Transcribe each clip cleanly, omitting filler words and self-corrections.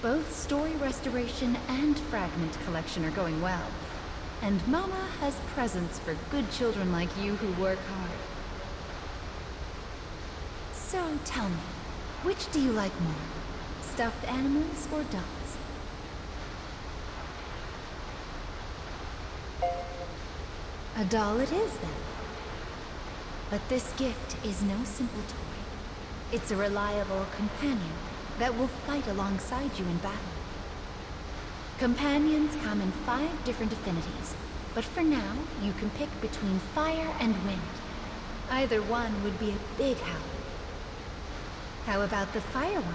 Both story restoration and fragment collection are going well. And Mama has presents for good children like you who work hard. So tell me, which do you like more? Stuffed animals or dolls? A doll it is, then. But this gift is no simple toy. It's a reliable companion that will fight alongside you in battle. Companions come in 5 different affinities, but for now, you can pick between fire and wind. Either one would be a big help. How about the fire one?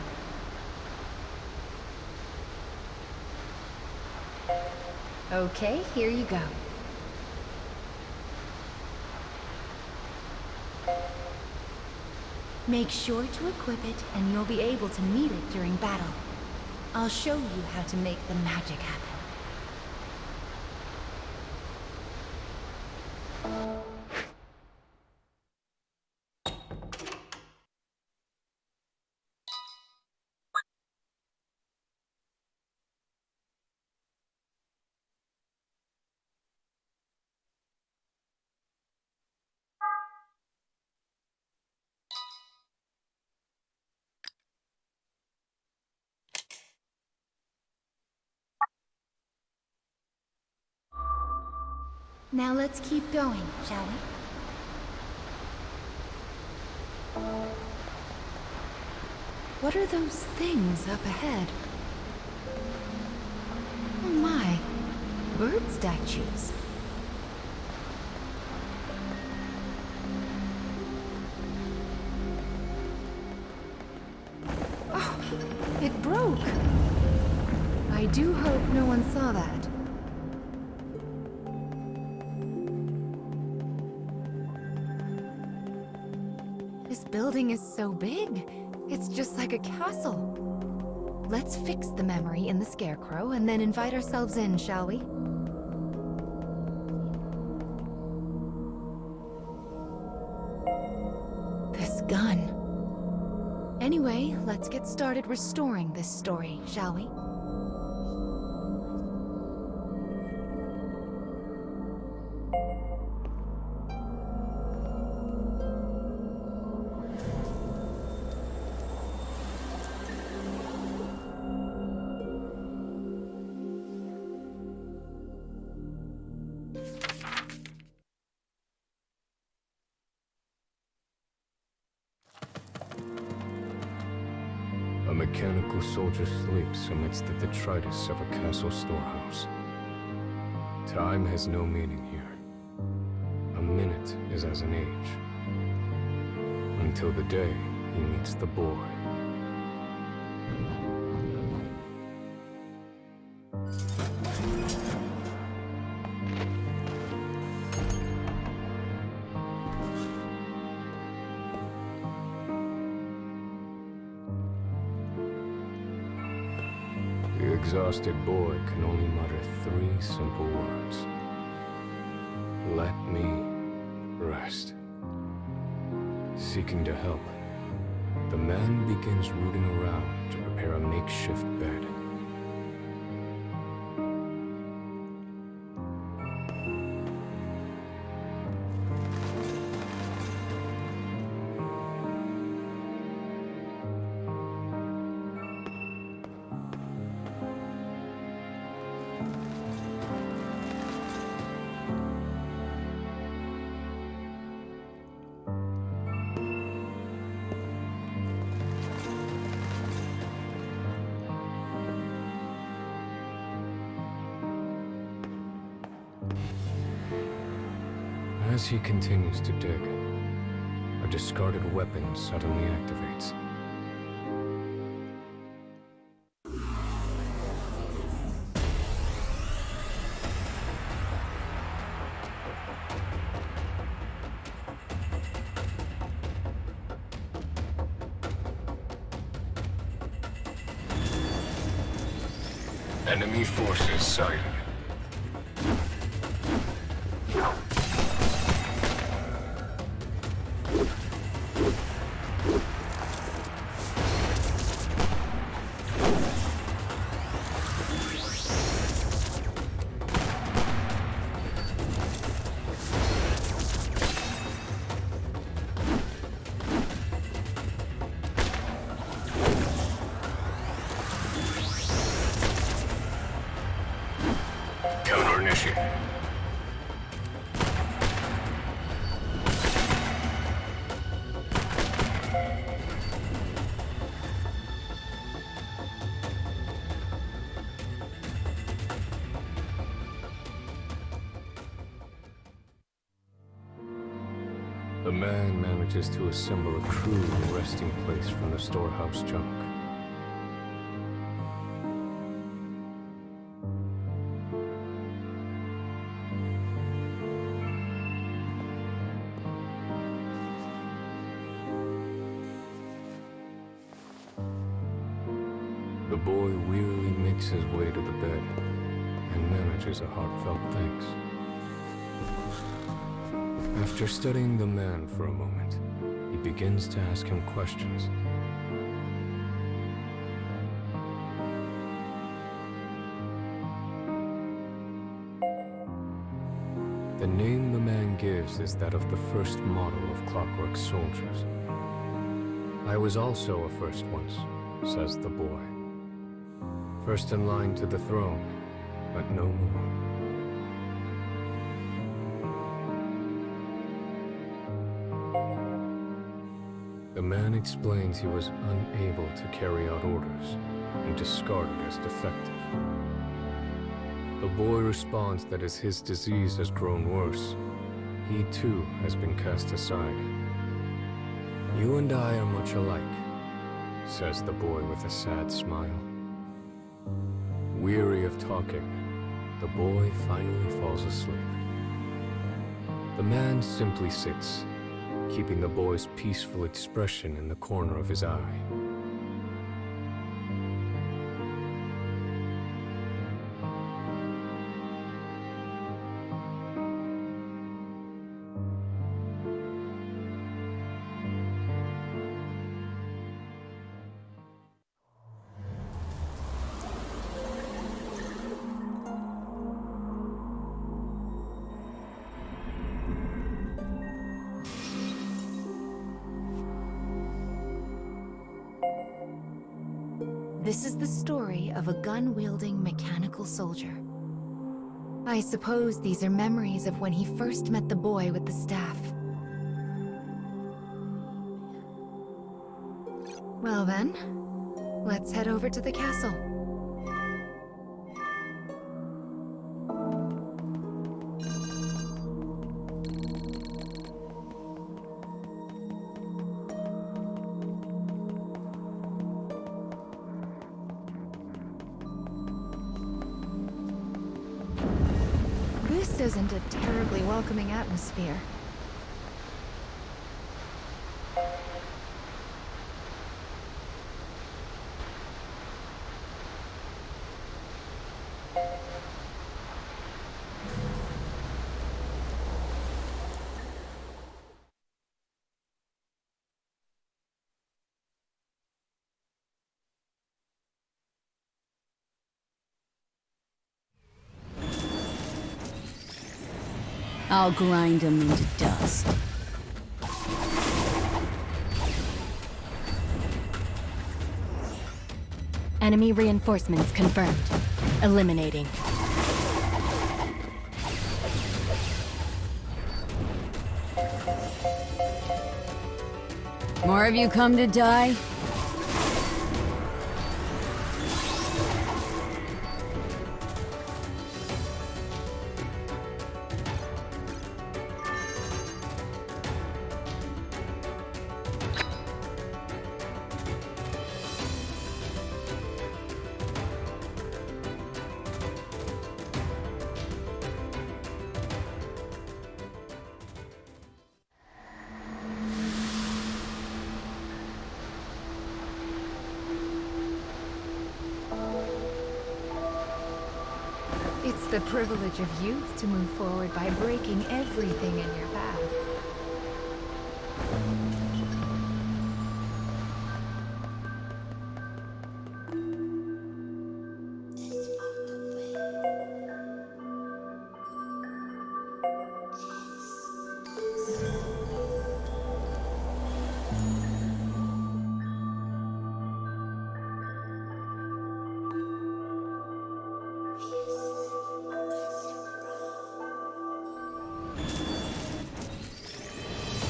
Okay, here you go. Make sure to equip it, and you'll be able to meet it during battle. I'll show you how to make the magic happen. Now let's keep going, shall we? What are those things up ahead? Oh my, bird statues. Oh, it broke. I do hope no one saw that. This building is so big, it's just like a castle. Let's fix the memory in the Scarecrow and then invite ourselves in, shall we? This gun. Anyway, let's get started restoring this story, shall we? A mechanical soldier sleeps amidst the detritus of a castle storehouse. Time has no meaning here. A minute is as an age. Until the day he meets the boy. The exhausted boy can only mutter 3 simple words. Let me rest. Seeking to help, the man begins rooting around to prepare a makeshift bed. As he continues to dig, a discarded weapon suddenly activates. Enemy forces sighted. Finish it. The man manages to assemble a crude resting place from the storehouse junk. The boy wearily makes his way to the bed and manages a heartfelt thanks. After studying the man for a moment, he begins to ask him questions. The name the man gives is that of the first model of Clockwork Soldiers. I was also a first once, says the boy. First in line to the throne, but no more. The man explains he was unable to carry out orders and discarded as defective. The boy responds that as his disease has grown worse, he too has been cast aside. You and I are much alike, says the boy with a sad smile. Weary of talking, the boy finally falls asleep. The man simply sits, keeping the boy's peaceful expression in the corner of his eye. This is the story of a gun-wielding mechanical soldier. I suppose these are memories of when he first met the boy with the staff. Well then, let's head over to the castle. This isn't a terribly welcoming atmosphere. I'll grind them into dust. Enemy reinforcements confirmed. Eliminating. More of you come to die? It's the privilege of youth to move forward by breaking everything in your path.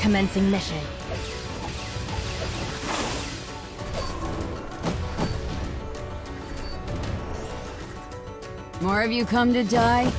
Commencing mission. More of you come to die?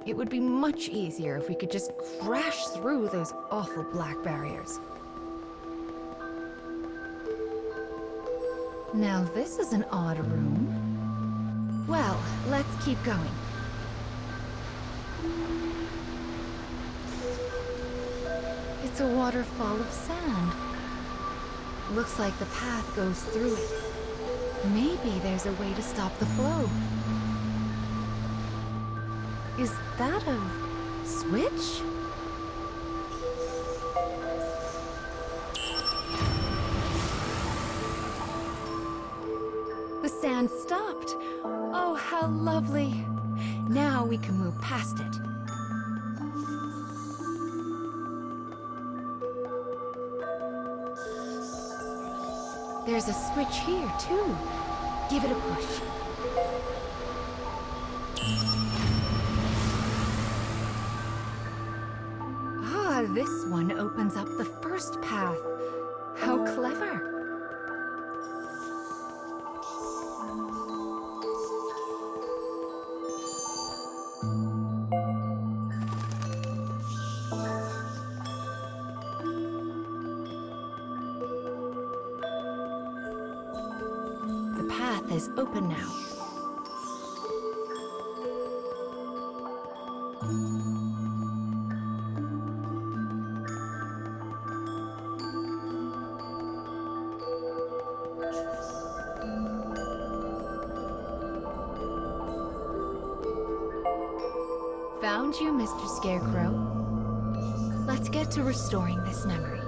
It would be much easier if we could just crash through those awful black barriers. Now this is an odd room. Well, let's keep going. It's a waterfall of sand. Looks like the path goes through it. Maybe there's a way to stop the flow. Is that a switch? The sand stopped. Oh, how lovely. Now we can move past it. There's a switch here, too. Give it a push. This one opens up the first path. How clever. The path is open now. Found you, Mr. Scarecrow. Let's get to restoring this memory.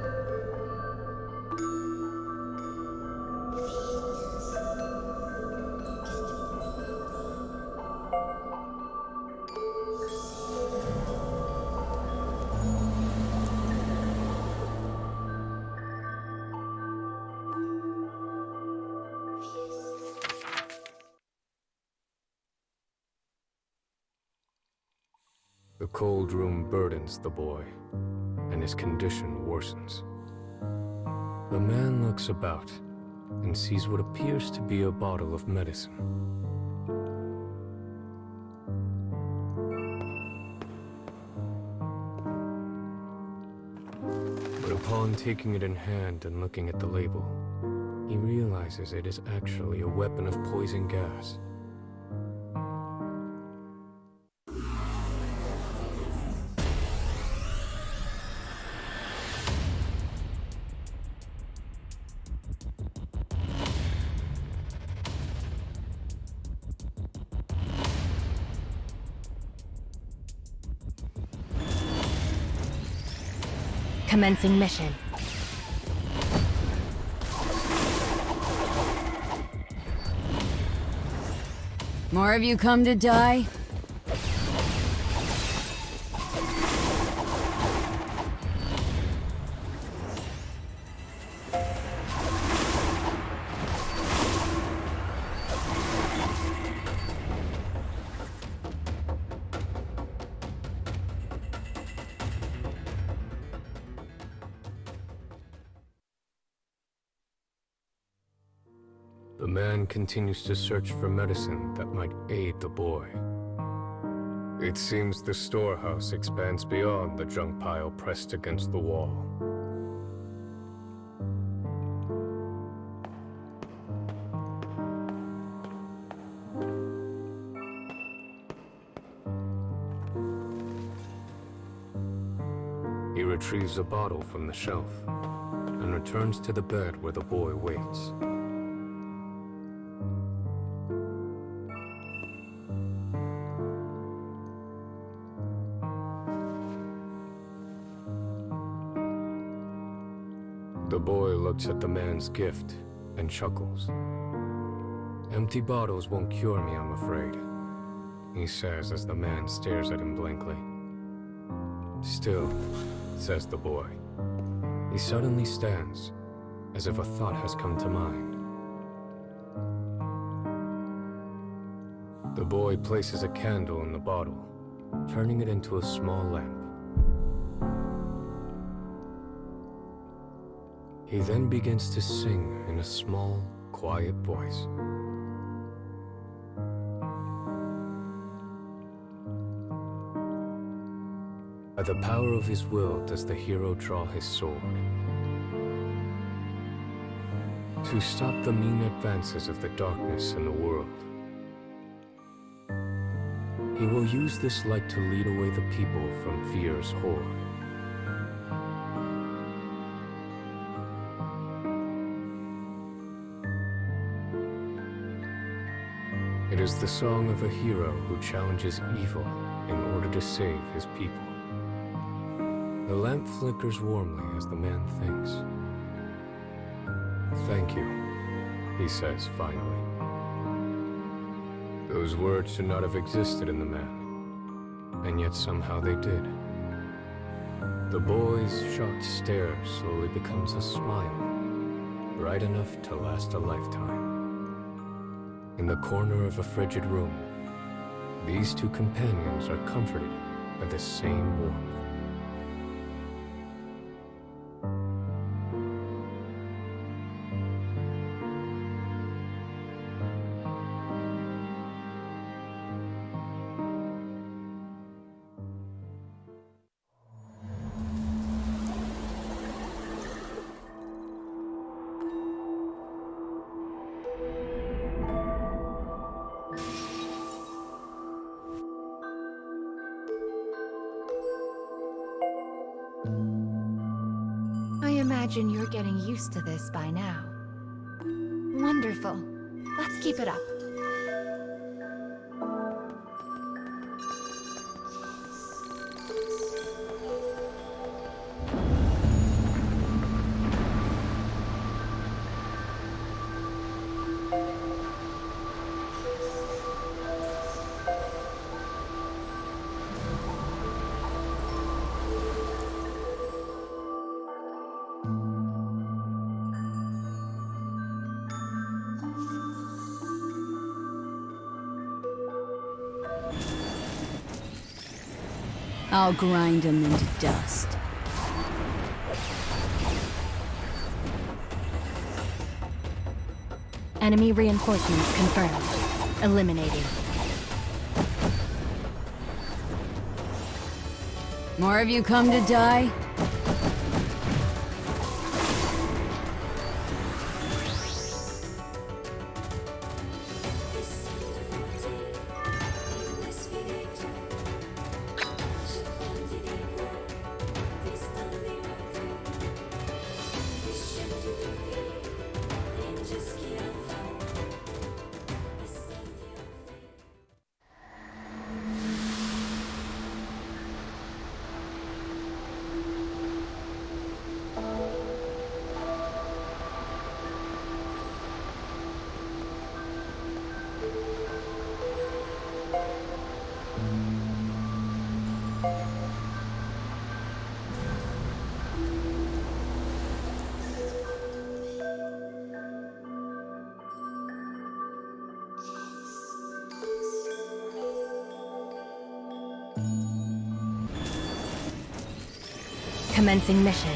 The cold room burdens the boy, and his condition worsens. The man looks about and sees what appears to be a bottle of medicine. But upon taking it in hand and looking at the label, he realizes it is actually a weapon of poison gas. Commencing mission. More of you come to die? The man continues to search for medicine that might aid the boy. It seems the storehouse expands beyond the junk pile pressed against the wall. He retrieves a bottle from the shelf and returns to the bed where the boy waits. The boy looks at the man's gift and chuckles. "Empty bottles won't cure me, I'm afraid," he says as the man stares at him blankly. "Still," says the boy. He suddenly stands, as if a thought has come to mind. The boy places a candle in the bottle, turning it into a small lamp. He then begins to sing in a small, quiet voice. By the power of his will does the hero draw his sword. To stop the mean advances of the darkness in the world. He will use this light to lead away the people from fear's horde. It is the song of a hero who challenges evil in order to save his people. The lamp flickers warmly as the man thinks. "Thank you," he says finally. Those words should not have existed in the man, and yet somehow they did. The boy's shocked stare slowly becomes a smile, bright enough to last a lifetime. In the corner of a frigid room, these two companions are comforted by the same warmth. I imagine you're getting used to this by now. Wonderful. Let's keep it up. I'll grind them into dust. Enemy reinforcements confirmed. Eliminated. More of you come to die? Commencing mission.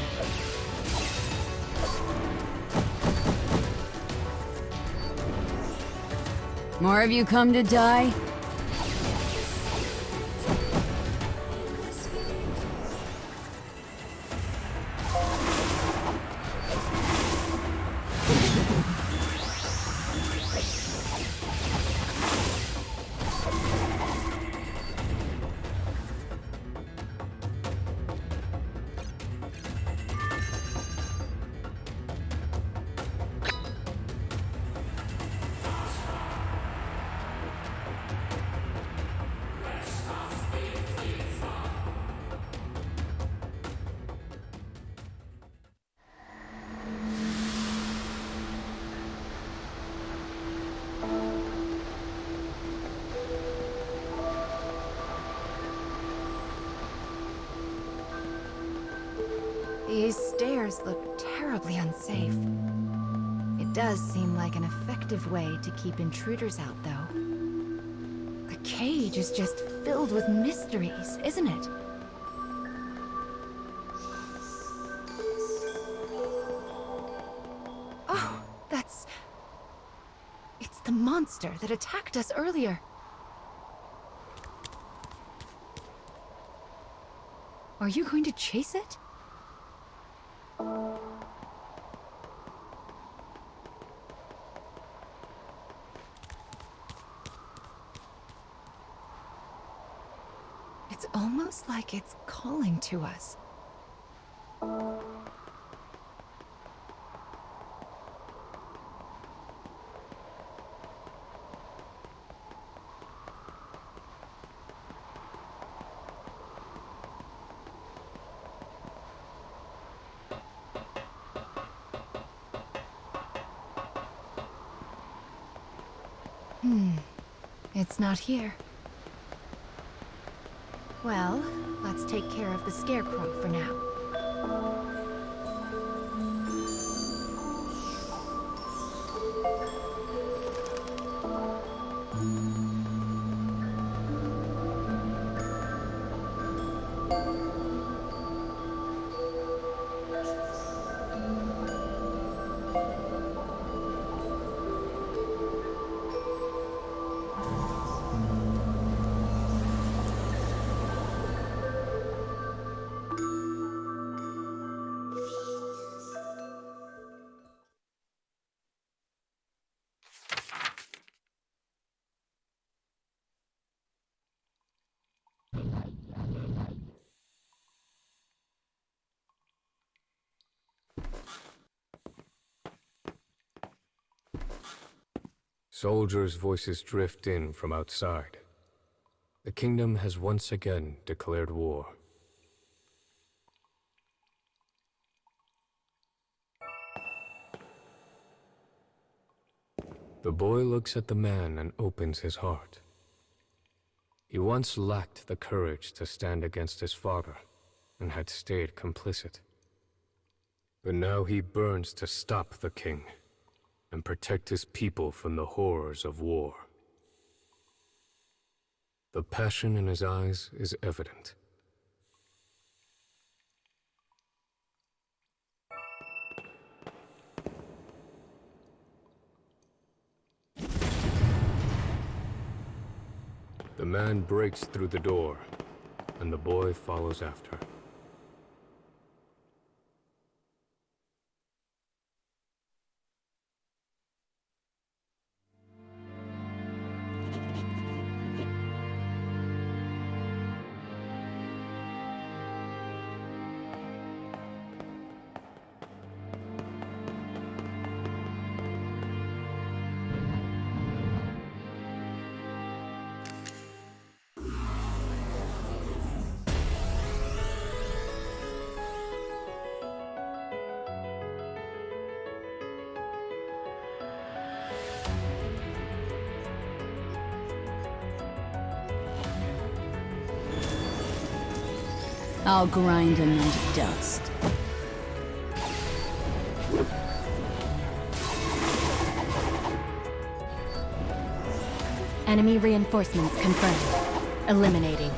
More of you come to die? These stairs look terribly unsafe. It does seem like an effective way to keep intruders out, though. The cage is just filled with mysteries, isn't it? Oh, it's the monster that attacked us earlier. Are you going to chase it? It's almost like it's calling to us. It's not here. Well, let's take care of the scarecrow for now. Soldiers' voices drift in from outside. The kingdom has once again declared war. The boy looks at the man and opens his heart. He once lacked the courage to stand against his father and had stayed complicit. But now he burns to stop the king and protect his people from the horrors of war. The passion in his eyes is evident. The man breaks through the door, and the boy follows after. I'll grind them into dust. Enemy reinforcements confirmed. Eliminating.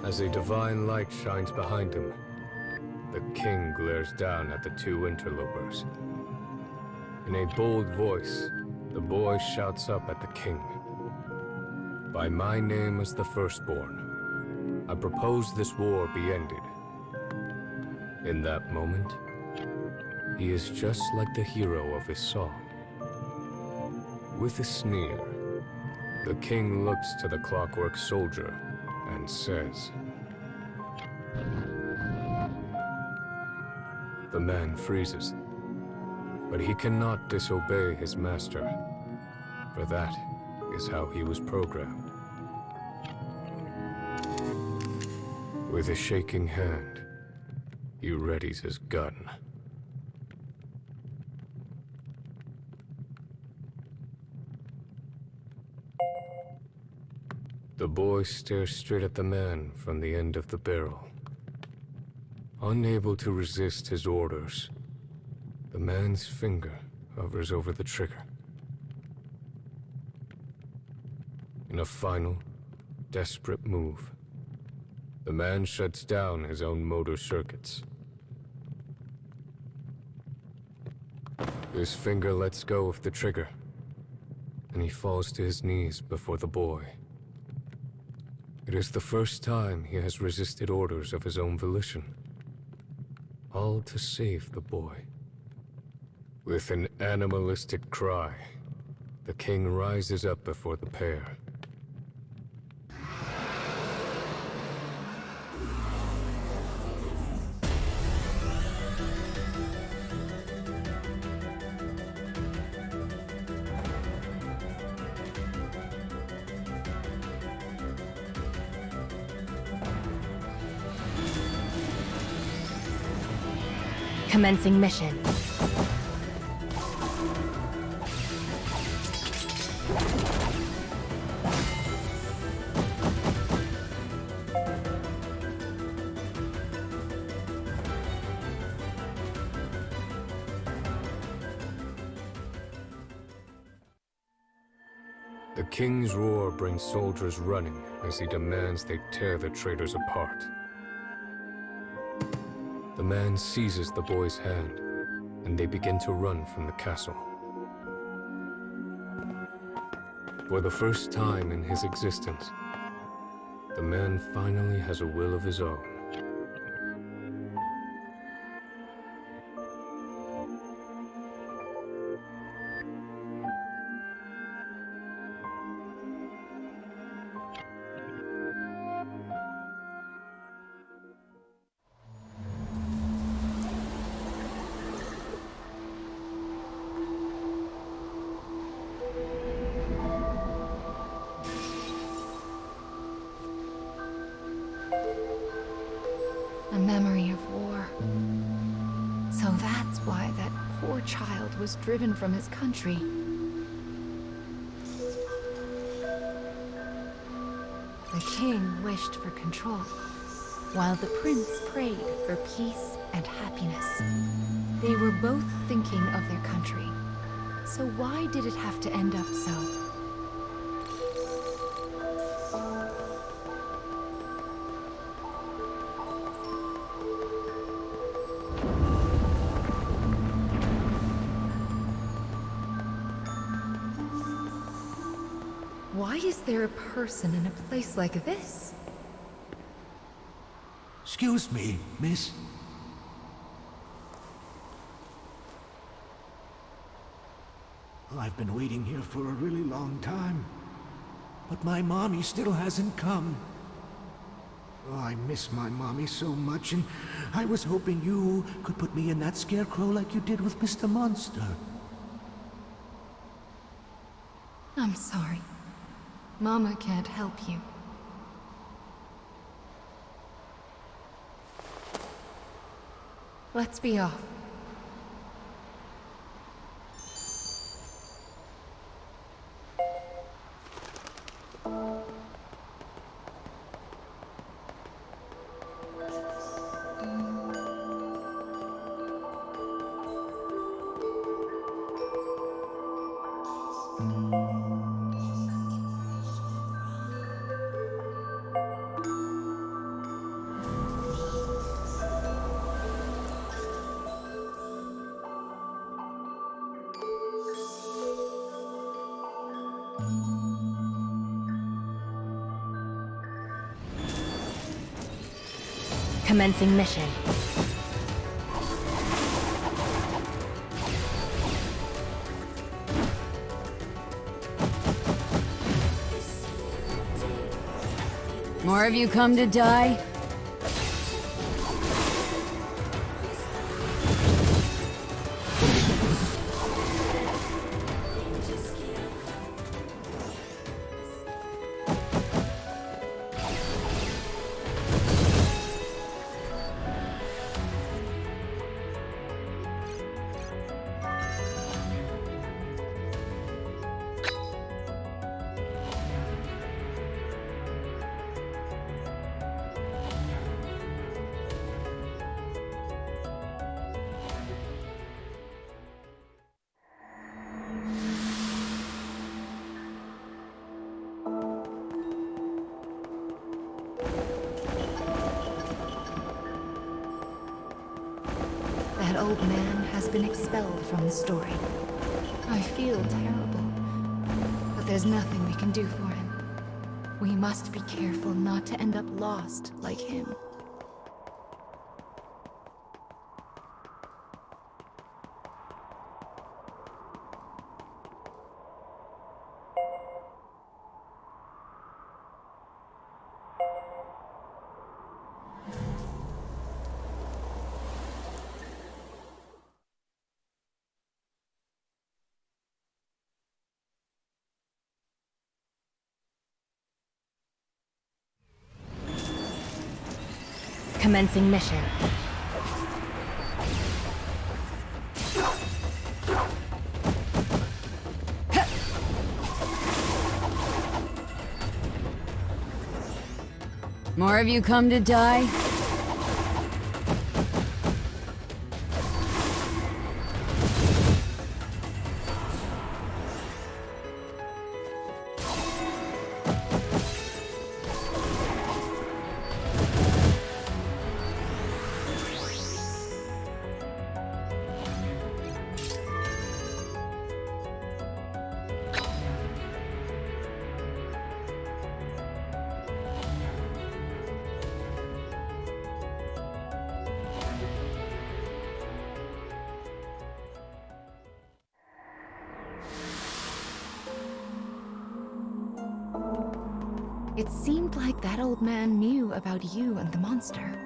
As a divine light shines behind him, the king glares down at the two interlopers. In a bold voice, the boy shouts up at the king. "By my name as the firstborn, I propose this war be ended." In that moment, he is just like the hero of his song. With a sneer, the king looks to the clockwork soldier and says, the man freezes, but he cannot disobey his master, for that is how he was programmed. With a shaking hand, he readies his gun. The boy stares straight at the man from the end of the barrel. Unable to resist his orders, the man's finger hovers over the trigger. In a final, desperate move, the man shuts down his own motor circuits. His finger lets go of the trigger, and he falls to his knees before the boy. It is the first time he has resisted orders of his own volition, all to save the boy. With an animalistic cry, the king rises up before the pair. Commencing mission. The king's roar brings soldiers running as he demands they tear the traitors apart. The man seizes the boy's hand, and they begin to run from the castle. For the first time in his existence, the man finally has a will of his own. A memory of war. So that's why that poor child was driven from his country. The king wished for control, while the prince prayed for peace and happiness. They were both thinking of their country. So why did it have to end up so? Why is there a person in a place like this? Excuse me, miss. I've been waiting here for a really long time. But my mommy still hasn't come. Oh, I miss my mommy so much, and I was hoping you could put me in that scarecrow like you did with Mr. Monster. I'm sorry. Mama can't help you. Let's be off. Commencing mission. More of you come to die? That old man has been expelled from the story. I feel terrible, but there's nothing we can do for him. We must be careful not to end up lost like him. Commencing mission. More of you come to die? It seemed like that old man knew about you and the monster.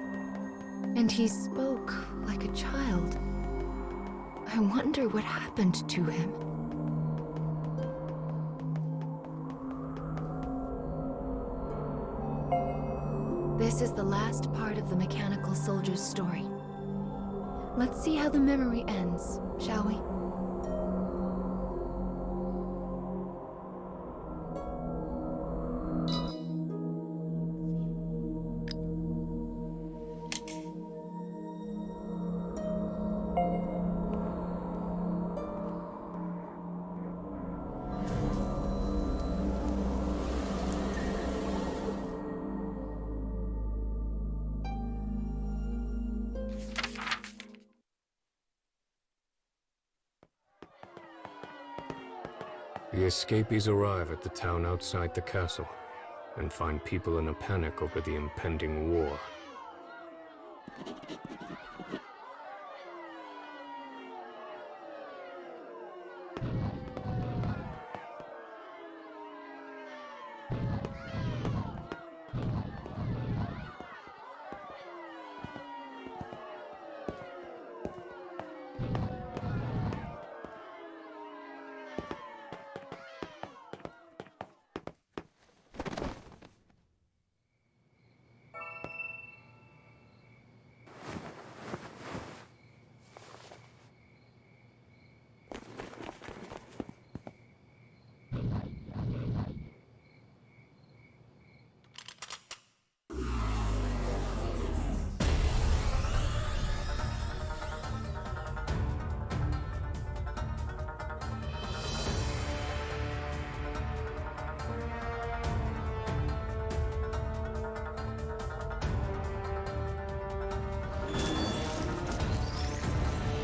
And he spoke like a child. I wonder what happened to him. This is the last part of the mechanical soldier's story. Let's see how the memory ends, shall we? The escapees arrive at the town outside the castle and find people in a panic over the impending war.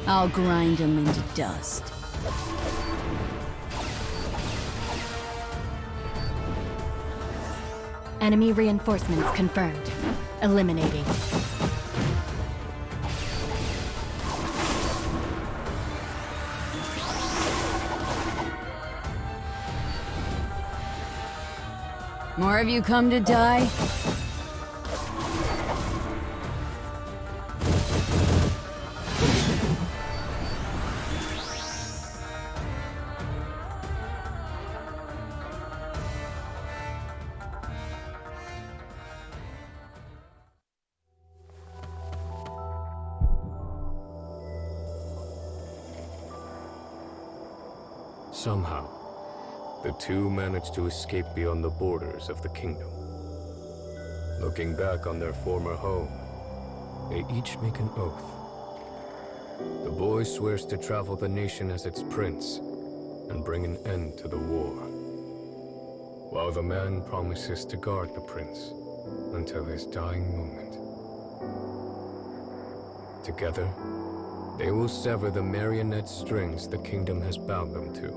I'll grind them into dust. Enemy reinforcements confirmed. Eliminating. More of you come to die? Somehow, the two managed to escape beyond the borders of the kingdom. Looking back on their former home, they each make an oath. The boy swears to travel the nation as its prince and bring an end to the war, while the man promises to guard the prince until his dying moment. Together, they will sever the marionette strings the kingdom has bound them to.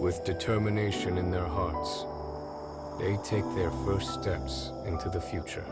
With determination in their hearts, they take their first steps into the future.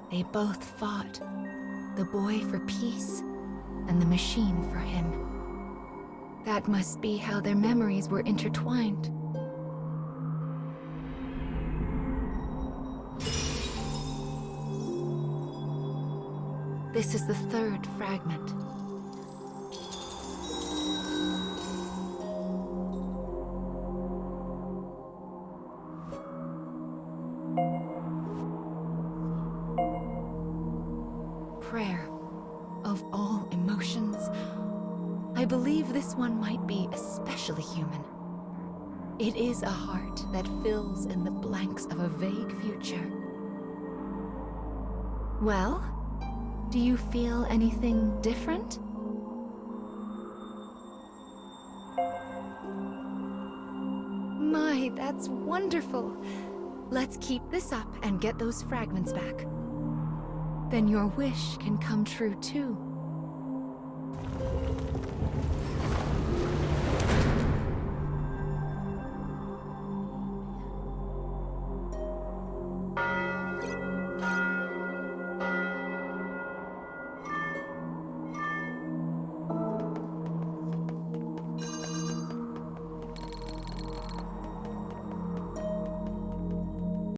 They both fought, the boy for peace and the machine for him. That must be how their memories were intertwined. This is the third fragment. Prayer, of all emotions, I believe this one might be especially human. It is a heart that fills in the blanks of a vague future. Well, do you feel anything different? My, that's wonderful. Let's keep this up and get those fragments back. Then your wish can come true too.